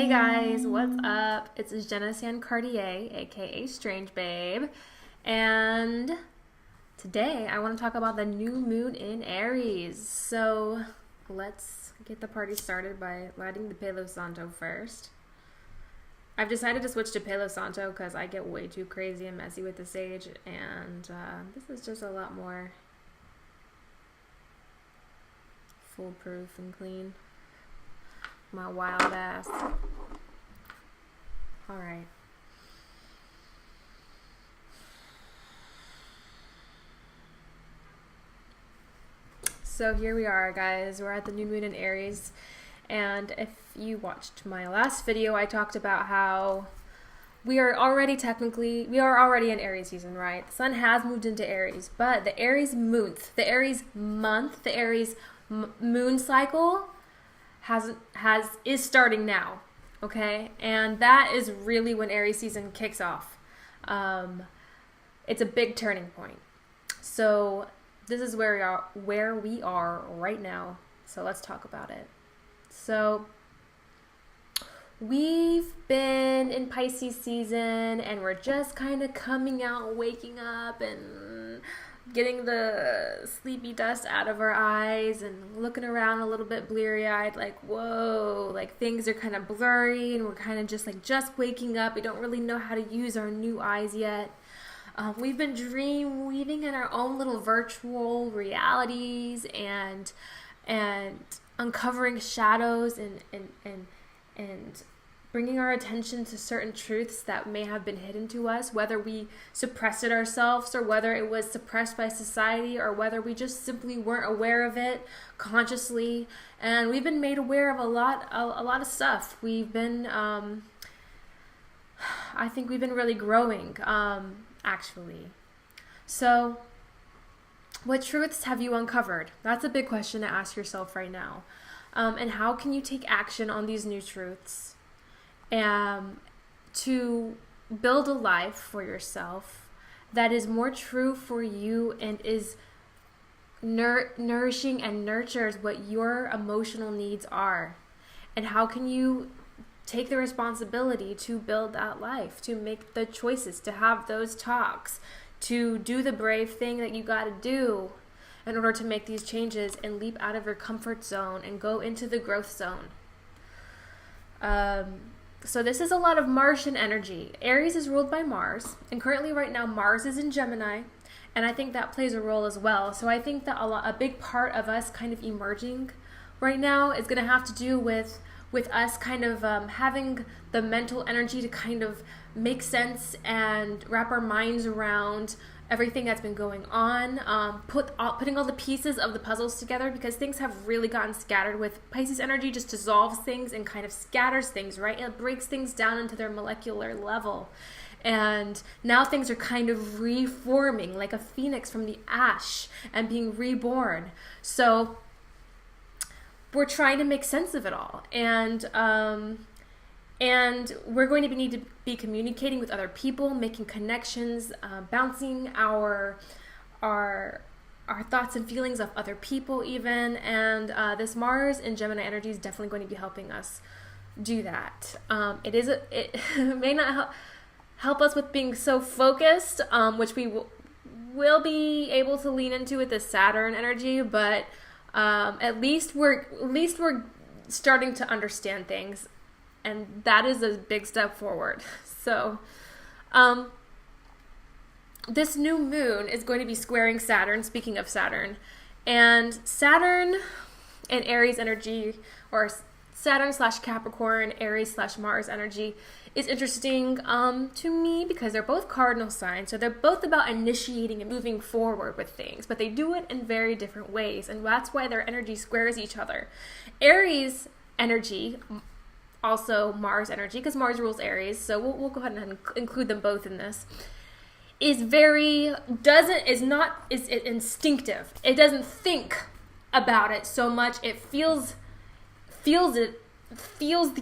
Hey guys, what's up? It's Jenna San Cartier, aka Strange Babe, and today I want to talk about the new moon in Aries. So let's get the party started by lighting the Palo Santo first. I've decided to switch to Palo Santo because I get way too crazy and messy with the sage, and this is just a lot more foolproof and clean. My wild ass. Alright. So here we are, guys. We're at the new moon in Aries. And if you watched my last video, I talked about how we are already in Aries season, right? The sun has moved into Aries, but the Aries month, the Aries moon cycle is starting now, okay? And that is really when Aries season kicks off. It's a big turning point. So this is where we are right now. So let's talk about it. So we've been in Pisces season and we're just kind of coming out, waking up and getting the sleepy dust out of our eyes and looking around a little bit bleary-eyed, like, whoa, like things are kind of blurry and we're kind of just waking up. We don't really know how to use our new eyes yet. We've been dream weaving in our own little virtual realities and uncovering shadows and bringing our attention to certain truths that may have been hidden to us, whether we suppressed it ourselves or whether it was suppressed by society or whether we just simply weren't aware of it consciously. And we've been made aware of a lot of stuff. We've been, I think we've been really growing, actually. So what truths have you uncovered? That's a big question to ask yourself right now. And how can you take action on these new truths? To build a life for yourself that is more true for you and is nourishing and nurtures what your emotional needs are. And how can you take the responsibility to build that life, to make the choices, to have those talks, to do the brave thing that you got to do in order to make these changes and leap out of your comfort zone and go into the growth zone. So this is a lot of Martian energy. Aries is ruled by Mars, and currently right now Mars is in Gemini, and I think that plays a role as well. So I think that a big part of us kind of emerging right now is going to have to do with us kind of having the mental energy to kind of make sense and wrap our minds around everything that's been going on, putting all the pieces of the puzzles together, because things have really gotten scattered. With Pisces energy, just dissolves things and kind of scatters things, right? It breaks things down into their molecular level. And now things are kind of reforming like a phoenix from the ash and being reborn. So we're trying to make sense of it all. And we're going to need to be communicating with other people, making connections, bouncing our thoughts and feelings off other people even. And this Mars and Gemini energy is definitely going to be helping us do that. It may not help us with being so focused, which we will be able to lean into with the Saturn energy, but at least we're starting to understand things. And that is a big step forward. So, this new moon is going to be squaring Saturn, speaking of Saturn. And Saturn and Aries energy, or Saturn/Capricorn, Aries/Mars energy, is interesting to me because they're both cardinal signs. So they're both about initiating and moving forward with things, but they do it in very different ways. And that's why their energy squares each other. Aries energy, also Mars energy, because Mars rules Aries, so we'll go ahead and include them both in this, is instinctive. It doesn't think about it so much. It feels the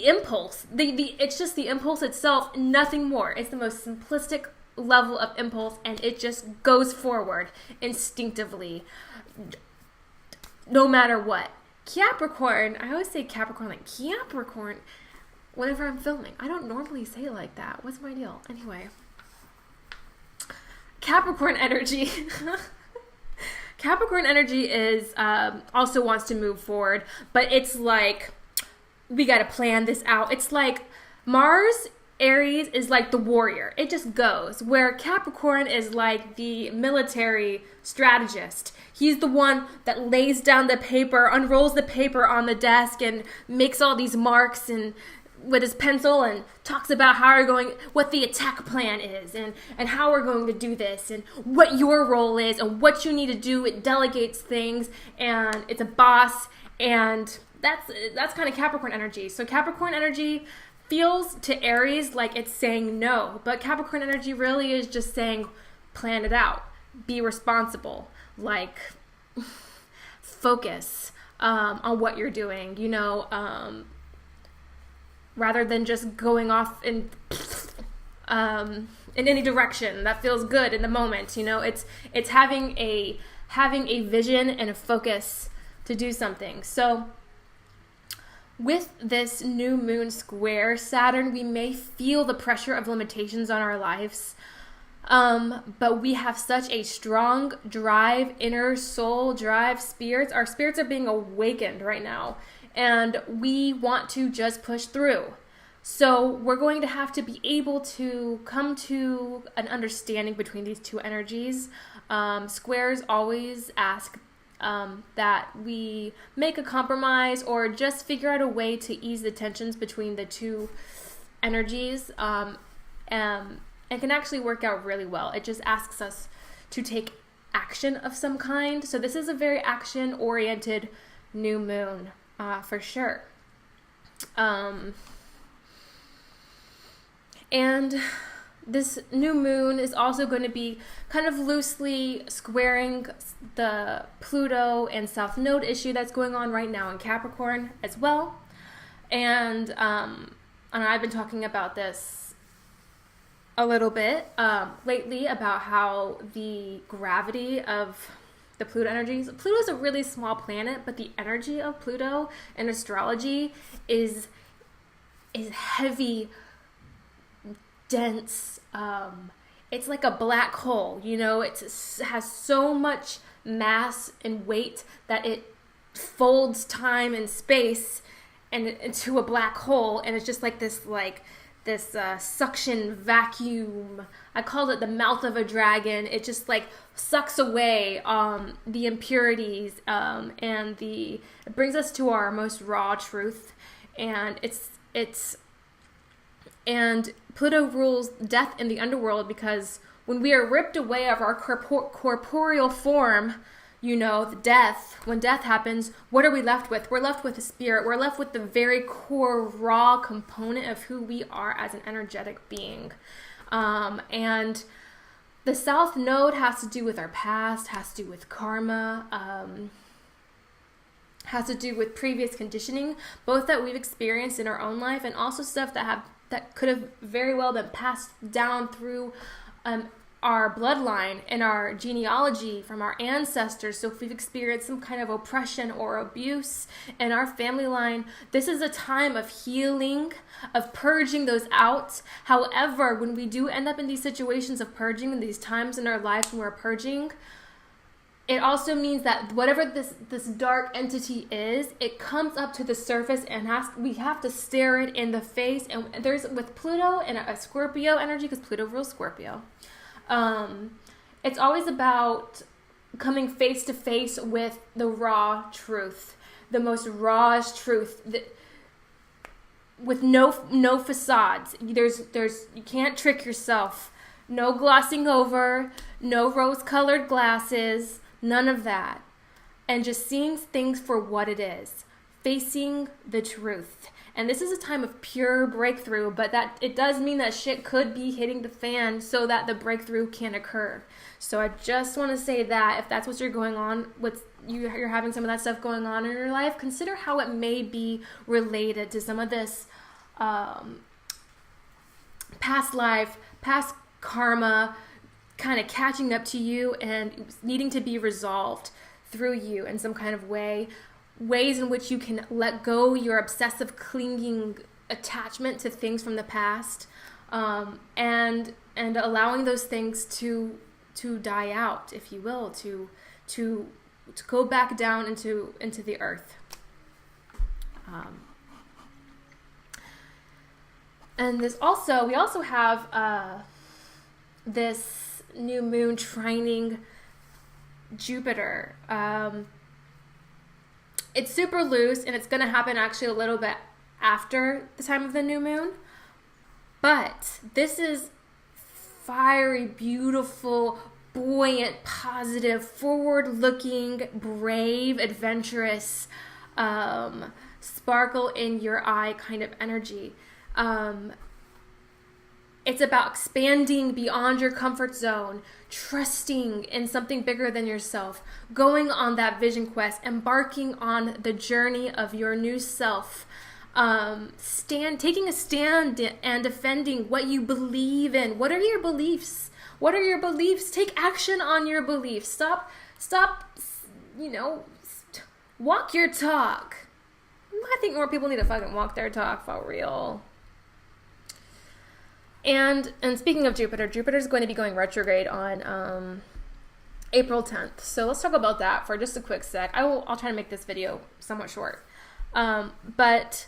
impulse. It's just the impulse itself, nothing more. It's the most simplistic level of impulse, and it just goes forward instinctively, no matter what. Capricorn, I always say Capricorn, like Capricorn, whenever I'm filming. I don't normally say it like that. What's my deal? Anyway. Capricorn energy. Capricorn energy is also wants to move forward, but it's like, we got to plan this out. It's like Mars, Aries is like the warrior. It just goes. Where Capricorn is like the military strategist. He's the one that lays down the paper, unrolls the paper on the desk, and makes all these marks and with his pencil, and talks about how we're going, what the attack plan is, and how we're going to do this, and what your role is, and what you need to do. It delegates things, and it's a boss, and that's kind of Capricorn energy. So Capricorn energy feels to Aries like it's saying no, but Capricorn energy really is just saying, plan it out, be responsible, like focus on what you're doing, rather than just going off in any direction that feels good in the moment. It's having a vision and a focus to do something. So with this new moon square Saturn, we may feel the pressure of limitations on our lives, but we have such a strong drive, inner soul drive, spirits. Our spirits are being awakened right now, and we want to just push through. So we're going to have to be able to come to an understanding between these two energies. Squares always ask that we make a compromise or just figure out a way to ease the tensions between the two energies. And can actually work out really well. It just asks us to take action of some kind. So this is a very action-oriented new moon, for sure. And this new moon is also going to be kind of loosely squaring the Pluto and South Node issue that's going on right now in Capricorn as well. And I've been talking about this a little bit lately, about how the gravity of the Pluto energies. Pluto is a really small planet, but the energy of Pluto in astrology is heavy, dense. It's like a black hole, it has so much mass and weight that it folds time and space and into a black hole, and it's just like this suction vacuum. I called it the mouth of a dragon. It just like sucks away the impurities, and it brings us to our most raw truth. And and Pluto rules death in the underworld, because when we are ripped away of our corporeal form, the death, when death happens, what are we left with? We're left with a spirit. We're left with the very core, raw component of who we are as an energetic being. And the South Node has to do with our past, has to do with karma, has to do with previous conditioning, both that we've experienced in our own life, and also stuff that could have very well been passed down through our bloodline and our genealogy from our ancestors. So if we've experienced some kind of oppression or abuse in our family line, this is a time of healing, of purging those out. However, when we do end up in these situations of purging, in these times in our lives when we're purging, it also means that whatever this dark entity is, it comes up to the surface, and we have to stare it in the face. And there's, with Pluto and a Scorpio energy, because Pluto rules Scorpio, it's always about coming face to face with the raw truth, the most rawest truth, with no facades. You can't trick yourself. No glossing over, no rose-colored glasses, none of that. And just seeing things for what it is, facing the truth. And this is a time of pure breakthrough, but that it does mean that shit could be hitting the fan so that the breakthrough can occur. So I just want to say that if that's what you're going on with, you're having some of that stuff going on in your life, consider how it may be related to some of this past life, past karma, kind of catching up to you and needing to be resolved through you in some kind of way. Ways in which you can let go your obsessive clinging attachment to things from the past, and allowing those things to die out, if you will, to go back down into the earth. And we also have this new moon trining Jupiter. It's super loose, and it's going to happen actually a little bit after the time of the new moon. But this is fiery, beautiful, buoyant, positive, forward-looking, brave, adventurous, sparkle in your eye kind of energy. It's about expanding beyond your comfort zone, trusting in something bigger than yourself, going on that vision quest, embarking on the journey of your new self, taking a stand and defending what you believe in. What are your beliefs? What are your beliefs? Take action on your beliefs. Stop, walk your talk. I think more people need to fucking walk their talk for real. And speaking of Jupiter's going to be going retrograde on April 10th. So let's talk about that for just a quick sec. I'll try to make this video somewhat short. But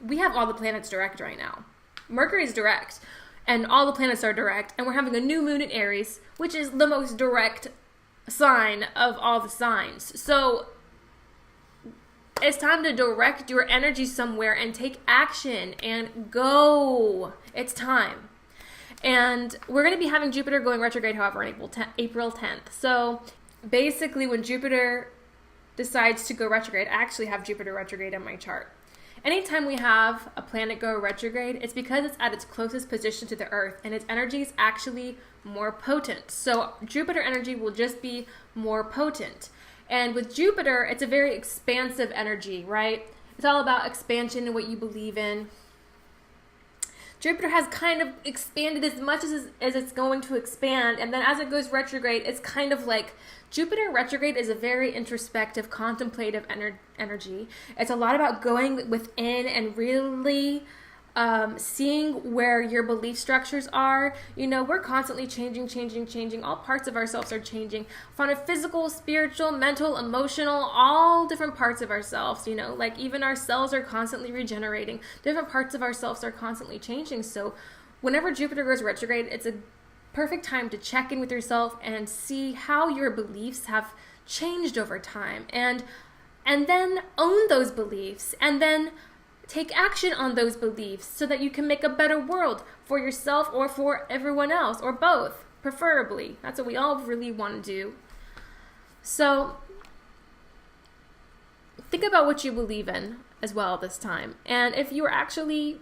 we have all the planets direct right now. Mercury's direct, and all the planets are direct, and we're having a new moon in Aries, which is the most direct sign of all the signs. So it's time to direct your energy somewhere and take action and go. It's time. And we're going to be having Jupiter going retrograde, however, on April 10th. So basically when Jupiter decides to go retrograde, I actually have Jupiter retrograde in my chart. Anytime we have a planet go retrograde, it's because it's at its closest position to the Earth and its energy is actually more potent. So Jupiter energy will just be more potent. And with Jupiter, it's a very expansive energy, right? It's all about expansion and what you believe in. Jupiter has kind of expanded as much as it's going to expand. And then as it goes retrograde, it's kind of like Jupiter retrograde is a very introspective, contemplative energy. It's a lot about going within and really seeing where your belief structures are. We're constantly changing. All parts of ourselves are changing, from a physical, spiritual, mental, emotional, all different parts of ourselves. Like even our cells are constantly regenerating. Different parts of ourselves are constantly changing. So whenever Jupiter goes retrograde, it's a perfect time to check in with yourself and see how your beliefs have changed over time, and then own those beliefs, and then take action on those beliefs so that you can make a better world for yourself or for everyone else, or both, preferably. That's what we all really want to do. So think about what you believe in as well this time. And if you're actually,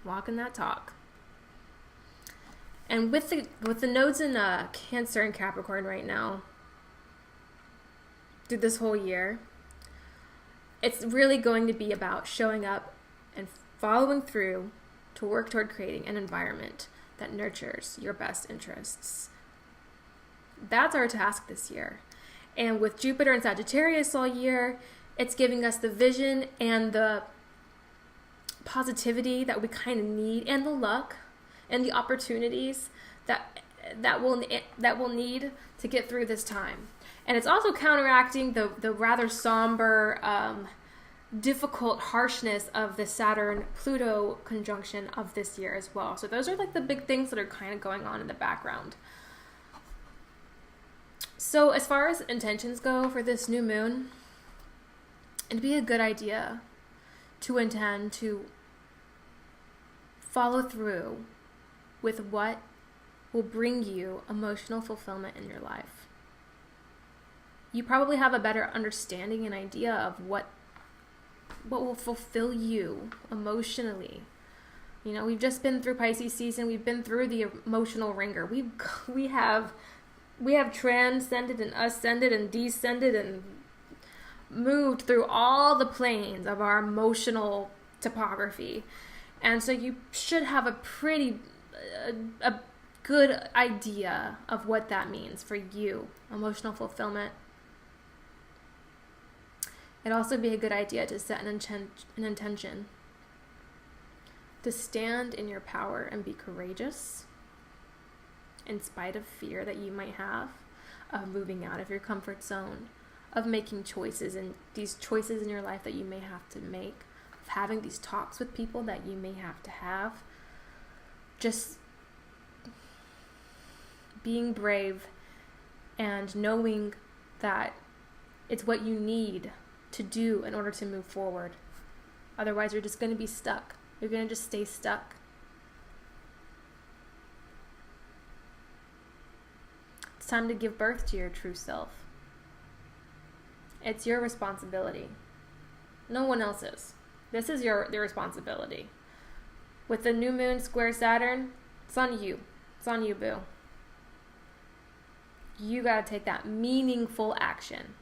walking that talk. And with the nodes in Cancer and Capricorn right now, through this whole year, it's really going to be about showing up and following through to work toward creating an environment that nurtures your best interests. That's our task this year. And with Jupiter and Sagittarius all year, it's giving us the vision and the positivity that we kind of need, and the luck and the opportunities that we'll need to get through this time. And it's also counteracting the rather somber, difficult harshness of the Saturn-Pluto conjunction of this year as well. So those are like the big things that are kind of going on in the background. So as far as intentions go for this new moon, it'd be a good idea to intend to follow through with what will bring you emotional fulfillment in your life. You probably have a better understanding and idea of what will fulfill you emotionally. We've just been through Pisces season. We've been through the emotional ringer. We have transcended and ascended and descended and moved through all the planes of our emotional topography. And so you should have a good idea of what that means for you, emotional fulfillment. It'd also be a good idea to set an intention to stand in your power and be courageous in spite of fear that you might have of moving out of your comfort zone, of making choices, and these choices in your life that you may have to make, of having these talks with people that you may have to have. Just being brave and knowing that it's what you need to do in order to move forward. Otherwise, you're just going to be stuck. You're going to just stay stuck. It's time to give birth to your true self. It's your responsibility. No one else's. This is your responsibility. With the new moon square Saturn, it's on you. It's on you, boo. You got to take that meaningful action.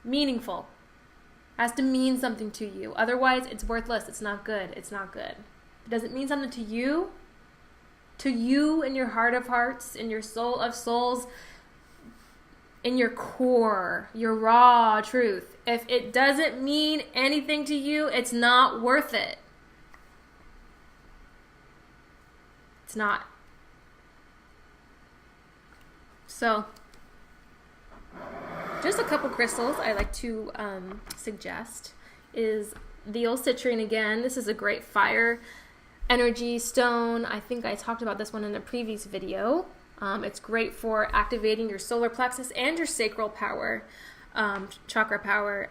Meaningful. Has to mean something to you. Otherwise, it's worthless. It's not good. It's not good. If it doesn't mean something to you in your heart of hearts, in your soul of souls, in your core, your raw truth. If it doesn't mean anything to you, it's not worth it. It's not. So, just a couple crystals I like to suggest is the old citrine again. This is a great fire energy stone. I think I talked about this one in a previous video. It's great for activating your solar plexus and your sacral power, chakra power.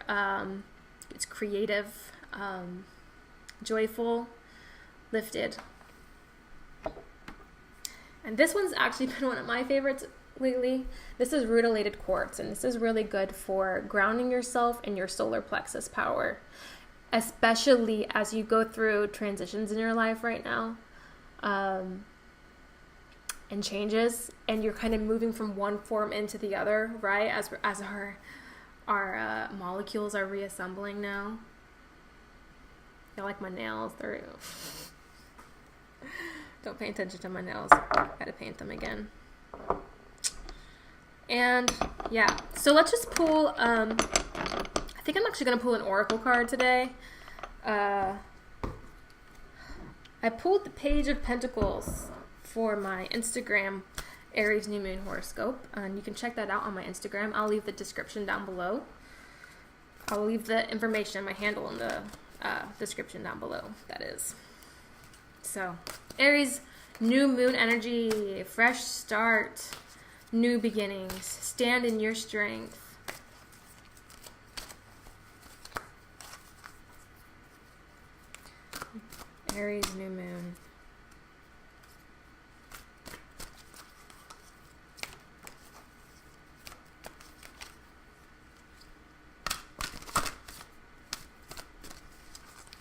It's creative, joyful, lifted. And this one's actually been one of my favorites lately. This is rutilated quartz, and this is really good for grounding yourself in your solar plexus power, especially as you go through transitions in your life right now, and changes, and you're kind of moving from one form into the other, right? As our molecules are reassembling now. I like my nails. They're don't pay attention to my nails. Gotta paint them again. And yeah, so let's just pull, I think I'm actually going to pull an oracle card today. I pulled the Page of Pentacles for my Instagram Aries New Moon horoscope, and you can check that out on my Instagram. I'll leave the description down below. I'll leave the information, my handle in the description down below, that is. So, Aries, new moon energy, fresh start. New beginnings. Stand in your strength. Aries, new moon.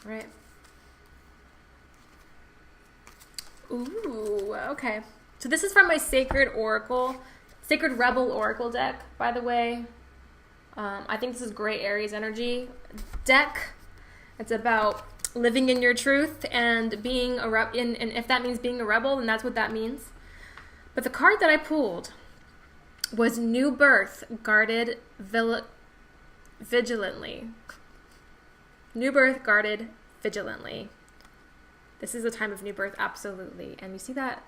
Right. Ooh, okay. So this is from my Sacred Rebel Oracle deck, by the way. I think this is great Aries energy deck. It's about living in your truth and being and if that means being a rebel, then that's what that means. But the card that I pulled was New Birth, Guarded Vigilantly. New Birth, Guarded Vigilantly. This is a time of new birth, absolutely. And you see that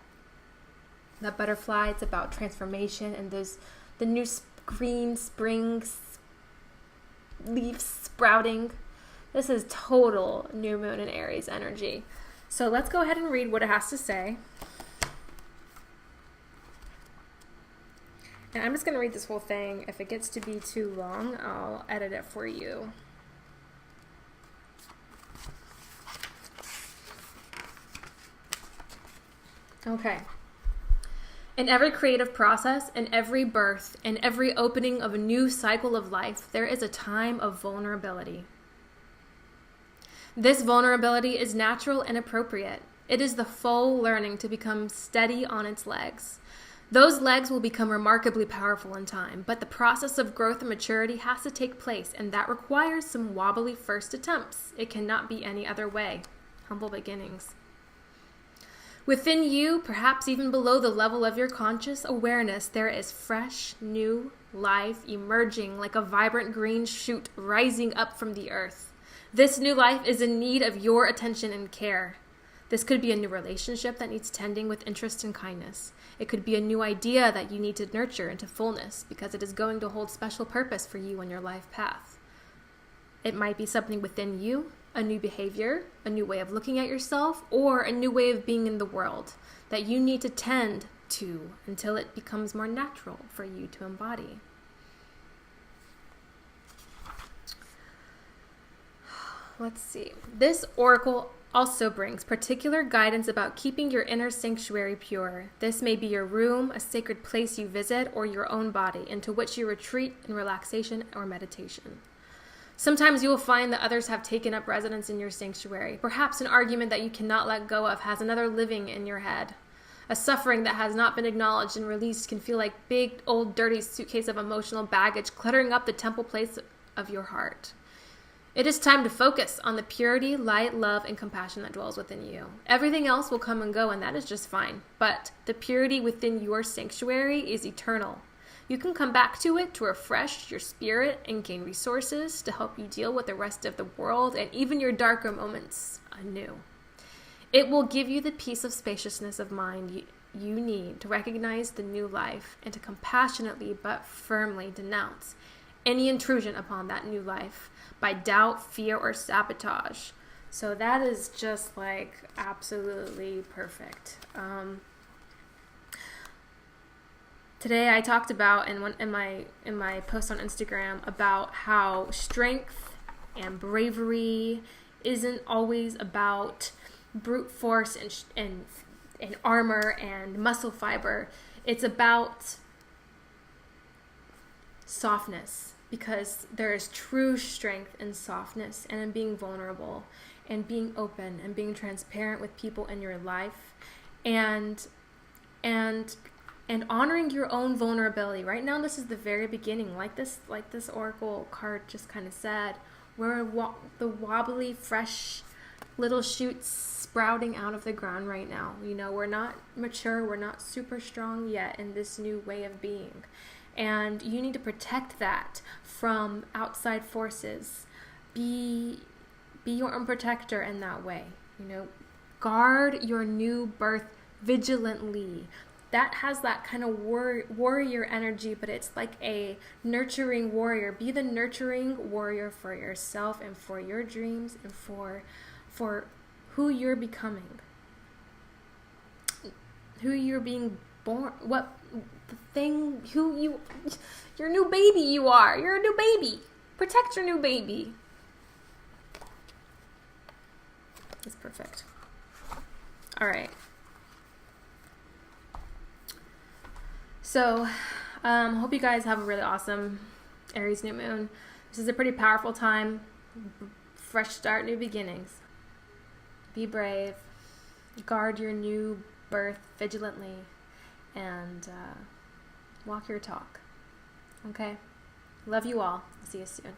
butterfly? It's about transformation and the new green spring leaves sprouting. This is total new moon and Aries energy. So let's go ahead and read what it has to say. And I'm just going to read this whole thing. If it gets to be too long, I'll edit it for you. Okay. In every creative process, in every birth, in every opening of a new cycle of life, there is a time of vulnerability. This vulnerability is natural and appropriate. It is the foal learning to become steady on its legs. Those legs will become remarkably powerful in time, but the process of growth and maturity has to take place, and that requires some wobbly first attempts. It cannot be any other way. Humble beginnings. Within you, perhaps even below the level of your conscious awareness, there is fresh, new life emerging like a vibrant green shoot rising up from the earth. This new life is in need of your attention and care. This could be a new relationship that needs tending with interest and kindness. It could be a new idea that you need to nurture into fullness because it is going to hold special purpose for you on your life path. It might be something within you, a new behavior, a new way of looking at yourself, or a new way of being in the world that you need to tend to until it becomes more natural for you to embody. Let's see. This oracle also brings particular guidance about keeping your inner sanctuary pure. This may be your room, a sacred place you visit, or your own body into which you retreat in relaxation or meditation. Sometimes you will find that others have taken up residence in your sanctuary. Perhaps an argument that you cannot let go of has another living in your head. A suffering that has not been acknowledged and released can feel like big, old, dirty suitcase of emotional baggage cluttering up the temple place of your heart. It is time to focus on the purity, light, love, and compassion that dwells within you. Everything else will come and go, and that is just fine. But the purity within your sanctuary is eternal. You can come back to it to refresh your spirit and gain resources to help you deal with the rest of the world and even your darker moments anew. It will give you the peace of spaciousness of mind you need to recognize the new life and to compassionately but firmly denounce any intrusion upon that new life by doubt, fear, or sabotage. So that is just like absolutely perfect. Today I talked about in my post on Instagram about how strength and bravery isn't always about brute force and armor and muscle fiber. It's about softness, because there is true strength in softness and in being vulnerable and being open and being transparent with people in your life and honoring your own vulnerability. Right now, this is the very beginning, like this oracle card just kind of said. We're the wobbly, fresh little shoots sprouting out of the ground right now. You know, we're not mature, we're not super strong yet in this new way of being. And you need to protect that from outside forces. Be your own protector in that way. You know, guard your new birth vigilantly. That has that kind of warrior energy, but it's like a nurturing warrior. Be the nurturing warrior for yourself and for your dreams and for who you're becoming, who you're being born, your new baby you are. You're a new baby. Protect your new baby. That's perfect. All right. So, hope you guys have a really awesome Aries new moon. This is a pretty powerful time. Fresh start, new beginnings. Be brave. Guard your new birth vigilantly. And walk your talk. Okay? Love you all. See you soon.